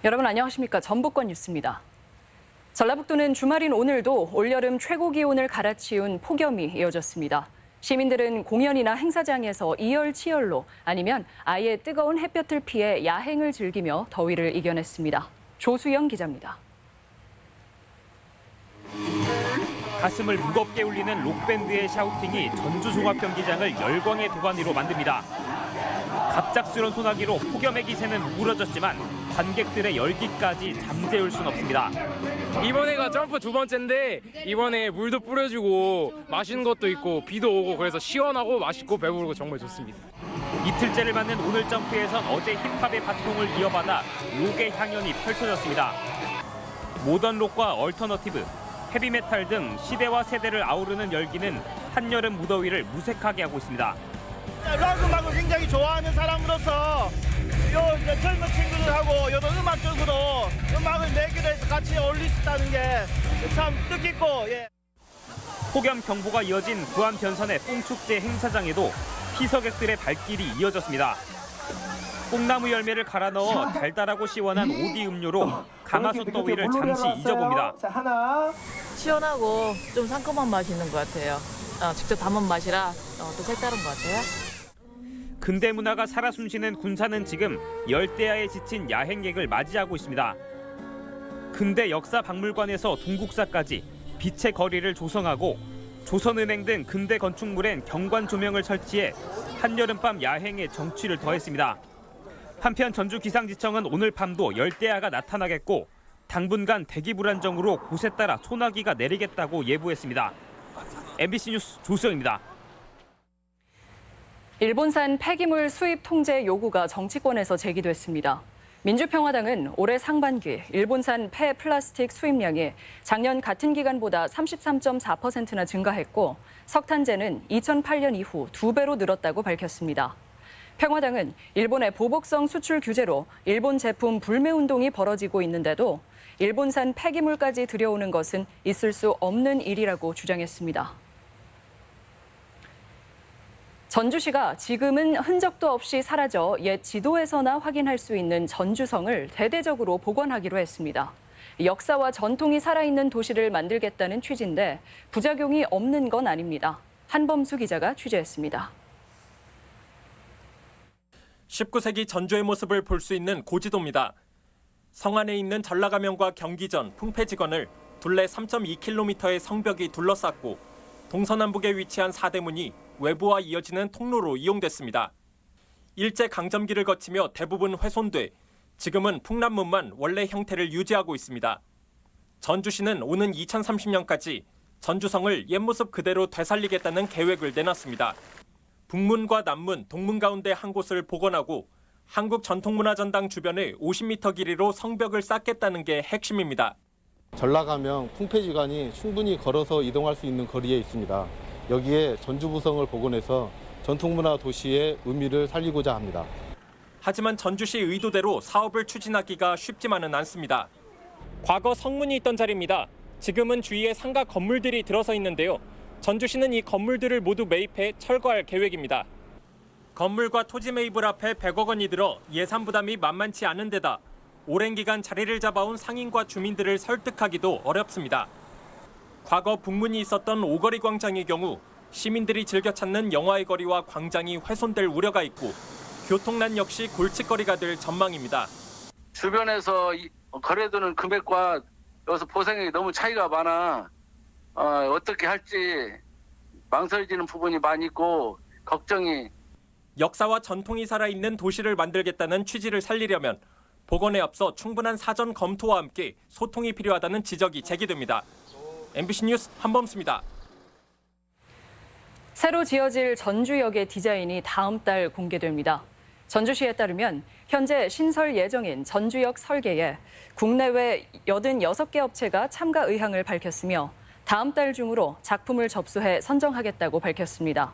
여러분 안녕하십니까? 전북권 뉴스입니다. 전라북도는 주말인 오늘도 올여름 최고 기온을 갈아치운 폭염이 이어졌습니다. 시민들은 공연이나 행사장에서 이열치열로 아니면 아예 뜨거운 햇볕을 피해 야행을 즐기며 더위를 이겨냈습니다. 조수영 기자입니다. 가슴을 무겁게 울리는 록밴드의 샤우팅이 전주종합경기장을 열광의 도가니로 만듭니다. 갑작스런 소나기로 폭염의 기세는 우러졌지만 관객들의 열기까지 잠재울 순 없습니다. 이번에가 점프 두 번째인데 이번에 물도 뿌려주고 맛있는 것도 있고 비도 오고 그래서 시원하고 맛있고 배부르고 정말 좋습니다. 이틀째를 맞는 오늘 점프에선 어제 힙합의 바통을 이어받아 록의 향연이 펼쳐졌습니다. 모던 록과 얼터너티브, 헤비메탈 등 시대와 세대를 아우르는 열기는 한여름 무더위를 무색하게 하고 있습니다. 락 음악을 굉장히 좋아하는 사람으로서 이제 젊은 친구들하고 이런 음악적으로 음악을 내기로 해서 같이 어울릴 수 있다는 게 참 뜻깊고 폭염 경보가 이어진 구암 변산의 뽕축제 행사장에도 피서객들의 발길이 이어졌습니다. 뽕나무 열매를 갈아 넣어 달달하고 시원한 오디 음료로 가마솥 더위를 잠시 잊어봅니다. 시원하고 좀 상큼한 맛이 있는 것 같아요. 직접 담은 맛이라 또 색다른 것 같아요. 근대 문화가 살아 숨쉬는 군산은 지금 열대야에 지친 야행객을 맞이하고 있습니다. 근대 역사 박물관에서 동국사까지 빛의 거리를 조성하고 조선은행 등 근대 건축물엔 경관 조명을 설치해 한여름밤 야행에 정취를 더했습니다. 한편 전주기상지청은 오늘 밤도 열대야가 나타나겠고 당분간 대기 불안정으로 곳에 따라 소나기가 내리겠다고 예보했습니다. MBC 뉴스 조수영입니다. 일본산 폐기물 수입 통제 요구가 정치권에서 제기됐습니다. 민주평화당은 올해 상반기 일본산 폐 플라스틱 수입량이 작년 같은 기간보다 33.4%나 증가했고 석탄재는 2008년 이후 2배로 늘었다고 밝혔습니다. 평화당은 일본의 보복성 수출 규제로 일본 제품 불매 운동이 벌어지고 있는데도 일본산 폐기물까지 들여오는 것은 있을 수 없는 일이라고 주장했습니다. 전주시가 지금은 흔적도 없이 사라져 옛 지도에서나 확인할 수 있는 전주성을 대대적으로 복원하기로 했습니다. 역사와 전통이 살아있는 도시를 만들겠다는 취지인데 부작용이 없는 건 아닙니다. 한범수 기자가 취재했습니다. 19세기 전주의 모습을 볼 수 있는 고지도입니다. 성 안에 있는 전라가면과 경기전, 풍패지건을 둘레 3.2km의 성벽이 둘러쌌고 동서남북에 위치한 사대문이 외부와 이어지는 통로로 이용됐습니다. 일제강점기를 거치며 대부분 훼손돼 지금은 풍남문만 원래 형태를 유지하고 있습니다. 전주시는 오는 2030년까지 전주성을 옛 모습 그대로 되살리겠다는 계획을 내놨습니다. 북문과 남문, 동문 가운데 한 곳을 복원하고 한국전통문화전당 주변에 50m 길이로 성벽을 쌓겠다는 게 핵심입니다. 전라가면 풍패지관이 충분히 걸어서 이동할 수 있는 거리에 있습니다. 여기에 전주부성을 복원해서 전통문화 도시의 의미를 살리고자 합니다. 하지만 전주시 의도대로 사업을 추진하기가 쉽지만은 않습니다. 과거 성문이 있던 자리입니다. 지금은 주위에 상가 건물들이 들어서 있는데요. 전주시는 이 건물들을 모두 매입해 철거할 계획입니다. 건물과 토지 매입을 앞에 100억 원이 들어 예산 부담이 만만치 않은 데다 오랜 기간 자리를 잡아온 상인과 주민들을 설득하기도 어렵습니다. 과거 북문이 있었던 오거리 광장의 경우 시민들이 즐겨 찾는 영화의 거리와 광장이 훼손될 우려가 있고 교통난 역시 골칫거리가 될 전망입니다. 주변에서 거래되는 금액과 여기서 보상액이 너무 차이가 많아 어떻게 할지 망설여지는 부분이 많이 있고 걱정이. 역사와 전통이 살아있는 도시를 만들겠다는 취지를 살리려면 복원에 앞서 충분한 사전 검토와 함께 소통이 필요하다는 지적이 제기됩니다. MBC 뉴스 한범수입니다. 새로 지어질 전주역의 디자인이 다음 달 공개됩니다. 전주시에 따르면 현재 신설 예정인 전주역 설계에 국내외 86개 업체가 참가 의향을 밝혔으며 다음 달 중으로 작품을 접수해 선정하겠다고 밝혔습니다.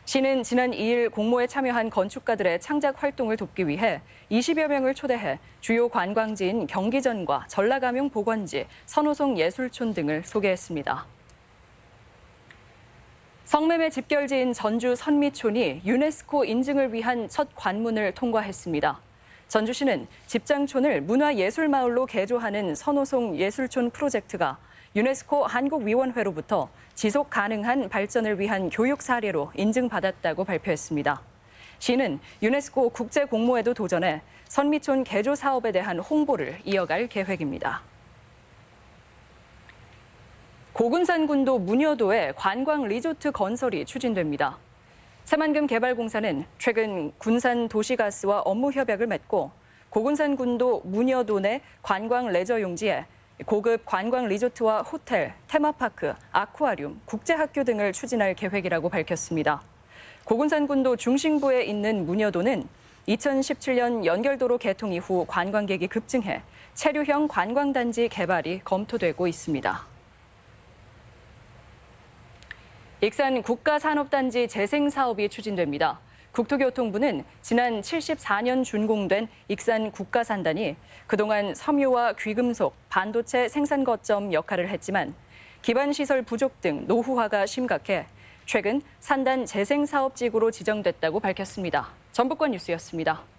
시는 지난 2일 공모에 참여한 건축가들의 창작 활동을 돕기 위해 20여 명을 초대해 주요 관광지인 경기전과 전라가명 보건지, 선호송 예술촌 등을 소개했습니다. 성매매 집결지인 전주 선미촌이 유네스코 인증을 위한 첫 관문을 통과했습니다. 전주시는 집장촌을 문화예술마을로 개조하는 선호송 예술촌 프로젝트가 유네스코 한국위원회로부터 지속 가능한 발전을 위한 교육 사례로 인증받았다고 발표했습니다. 시는 유네스코 국제공모에도 도전해 선미촌 개조 사업에 대한 홍보를 이어갈 계획입니다. 고군산군도 문여도에 관광 리조트 건설이 추진됩니다. 새만금 개발공사는 최근 군산 도시가스와 업무 협약을 맺고 고군산군도 문여도 내 관광 레저 용지에 고급 관광 리조트와 호텔, 테마파크, 아쿠아리움, 국제학교 등을 추진할 계획이라고 밝혔습니다. 고군산군도 중심부에 있는 문여도는 2017년 연결도로 개통 이후 관광객이 급증해 체류형 관광단지 개발이 검토되고 있습니다. 익산 국가산업단지 재생 사업이 추진됩니다. 국토교통부는 지난 74년 준공된 익산 국가산단이 그동안 섬유와 귀금속, 반도체 생산 거점 역할을 했지만 기반시설 부족 등 노후화가 심각해 최근 산단 재생 사업지구로 지정됐다고 밝혔습니다. 전북권 뉴스였습니다.